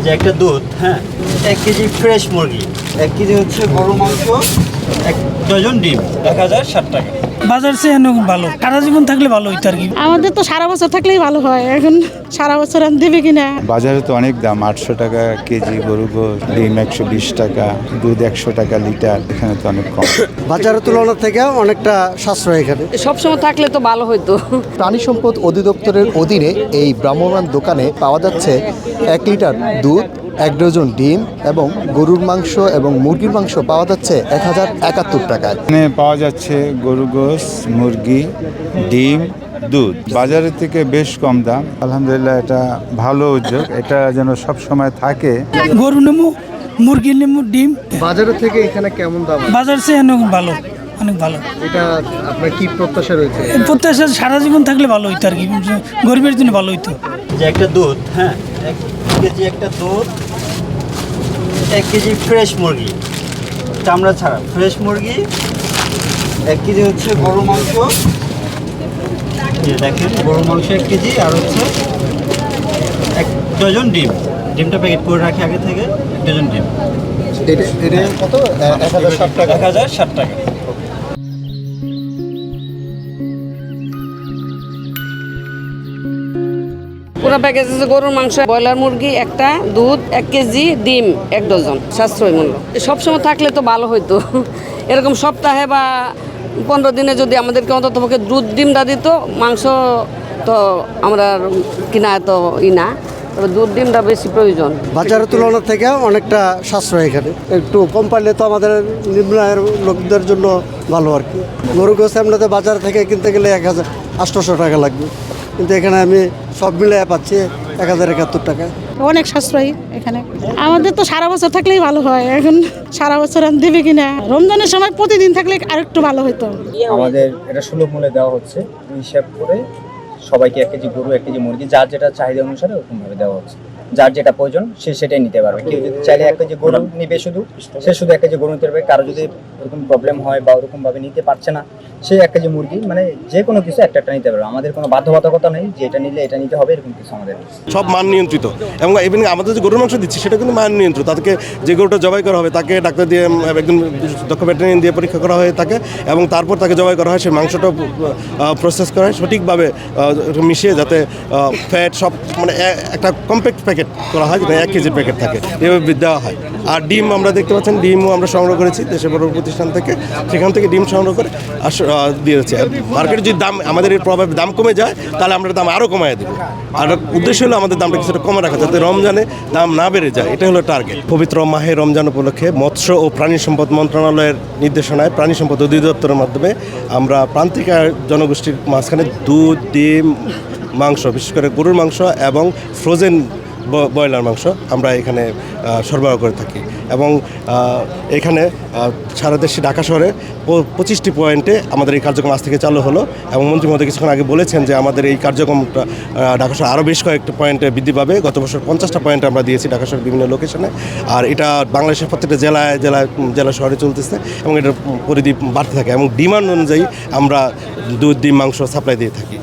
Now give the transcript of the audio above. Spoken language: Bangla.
যে একটা দুধ, হ্যাঁ, 1 কেজি ফ্রেশ মুরগি, 1 কেজি হচ্ছে গরুর মাংস, 1 ডজন ডিম, 1060 টাকা। বাজার চেয়ে ভালো, সারা জীবন থাকলে ভালো হইতো আর কি। আমাদের তো সারা বছর থাকলেই ভালো হয়, এখন সারা বছর আর দেবে কিনা। বাজারে তো অনেক দাম, 800 টাকা কেজি গরু গোশ, ডিম 120 টাকা, দুধ 100 টাকা লিটার, এখানে তো অনেক কম। বাজারের তুলনা থেকে অনেকটা সাশ্রয় এখানে। সবসময় থাকলে তো ভালো হইতো। প্রাণী সম্পদ অধিদপ্তরের অধীনে এই ভ্রাম্যমাণ দোকানে পাওয়া যাচ্ছে 1 লিটার দুধ, 1 ডজন ডিম এবং গরুর মাংস এবং মুরগির মাংস পাওয়া যাচ্ছে 1071 টাকায়। এখানে পাওয়া যাচ্ছে গরু গোশ, মুরগি, ডিম, দুধ। বাজারের থেকে বেশ কম দাম। আলহামদুলিল্লাহ, এটা ভালো উদ্যোগ, এটা যেন সব সময় থাকে। গরু নেমু, মুরগি নেমু, ডিম। বাজারের থেকে এখানে কেমন দাম? বাজার চেয়ে ভালো, অনেক ভালো। এটা আপনার কি প্রত্যাশা রয়েছে? প্রত্যাশা সারা জীবন থাকলে ভালো হইতো আর কি, গরিবের জন্য ভালো হইতো। যে একটা দুধ, হ্যাঁ, 1 কেজি একটা দুধ, 1 কেজি ফ্রেশ মুরগি, চামড়া ছাড়া ফ্রেশ মুরগি, 1 কেজি হচ্ছে গরুর মাংস, এই দেখেন গরুর মাংস 1 কেজি, আর হচ্ছে 1 ডজন ডিম। ডিমটা প্যাকেট করে রাখি আগে থেকে, 1 ডজন ডিম। এটা কত? 1060 টাকা। 1060 টাকা। পুরো প্যাকেজ আছে গরুর মাংস, ব্রয়লার মুরগি একটা, দুধ 1 কেজি, ডিম 1 ডজন, সাশ্রয় মূল্য। সবসময় থাকলে তো ভালো হইতো। এরকম সপ্তাহে বা 15 দিনে যদি আমাদেরকে অন্তত পক্ষে দুধ ডিমটা দিত, মাংস তো আমরা কিনা এত না, তবে দুধ ডিমটা বেশি প্রয়োজন। বাজারের তুলনা থেকে অনেকটা সাশ্রয় এখানে। একটু কম পারলে তো আমাদের নিম্ন আয়ের লোকদের জন্য ভালো আর কি। গরু গোছ এমনিতে বাজার থেকে কিনতে গেলে 1800 টাকা লাগবে, কিন্তু এখানে আমি সব মিলে পাচ্ছি 1071 টাকায়। অনেক সাশ্রয়ী এখানে। আমাদের তো সারা বছর থাকলেই ভালো হয়, এখন সারা বছর আর দেবে কিনা। রমজানের সময় প্রতিদিন থাকলে আর একটু ভালো হতো। আমাদের এটা সুলভ মূল্যে দেওয়া হচ্ছে, হিসাব করে সবাইকে 1 কেজি গরু, 1 কেজি মুরগি, যার যেটা চাহিদা অনুসারে ওরকমভাবে দেওয়া হচ্ছে। যার যেটা প্রয়োজন সে সেটাই নিতে পারবে। কেউ যদি চাইলে 1 কেজি গরু নিবে, শুধু 1 কেজি গরু নিতে পারবে। কারো যদি ওরকম প্রবলেম হয় বা ওরকমভাবে নিতে পারছে না, সে 1 কেজি মুরগি, মানে যে কোনো কিছু একটা নিতে পারবে। আমাদের কোনো বাধ্যবাধকতা নেই যে এটা নিলে এটা নিতে হবে, এরকম কিছু আমাদের সব মান নিয়ন্ত্রিত। এবং ইভেন আমাদের যে গরুর মাংস দিচ্ছি সেটা কিন্তু মান নিয়ন্ত্রিত। তাদেরকে যে গরুটা জবাই করা হবে তাকে ডাক্তার দিয়ে, একদম দক্ষ ভেটেরিনারি দিয়ে পরীক্ষা করা হয়ে থাকে, এবং তারপর তাকে জবাই করা হয়। সেই মাংসটা প্রসেস করা হয় সঠিকভাবে মিশিয়ে, যাতে ফ্যাট সব মানে একটা কম্প্যাক্ট প্যাকেট করা হয়, যেটা 1 কেজির প্যাকেট থাকে, এভাবে দেওয়া হয়। আর ডিম আমরা দেখতে পাচ্ছেন, ডিমও আমরা সংগ্রহ করেছি দেশের বড় প্রতিষ্ঠান থেকে, সেখান থেকে ডিম সংগ্রহ করে দিয়েছে। মার্কেটে যদি দাম আমাদের এর প্রভাবে দাম কমে যায়, তাহলে আমরা দাম আরও কমায় দেবো। আর উদ্দেশ্য হলো আমাদের দামটা কিছুটা কমে রাখা, যাতে রমজানে দাম না বেড়ে যায়, এটা হলো টার্গেট। পবিত্র মাহে রমজান উপলক্ষে মৎস্য ও প্রাণী সম্পদ মন্ত্রণালয়ের নির্দেশনায় প্রাণী সম্পদ অধিদপ্তরের মাধ্যমে আমরা প্রান্তিক জনগোষ্ঠীর মাঝখানে দুধ, ডিম, মাংস, বিশেষ করে গরুর মাংস এবং ফ্রোজেন ব্রয়লার মাংস আমরা এখানে সরবরাহ করে থাকি। এবং এখানে সারা দেশে ঢাকা শহরে 25টি পয়েন্টে আমাদের এই কার্যক্রম আজ থেকে চালু হলো। এবং মন্ত্রী মহোদয় কিছুক্ষণ আগে বলেছেন যে আমাদের এই কার্যক্রমটা ঢাকা শহরে আরও বেশ কয়েকটা পয়েন্টে বৃদ্ধি পাবে। গত বছর 50টা পয়েন্টে আমরা দিয়েছি ঢাকা শহরের বিভিন্ন লোকেশনে। আর এটা বাংলাদেশের প্রত্যেকটা জেলা শহরে চলতেছে, এবং এটার পরিধি বাড়তে থাকে, এবং ডিমান্ড অনুযায়ী আমরা দুধ, ডিম, মাংস সাপ্লাই দিয়ে থাকি।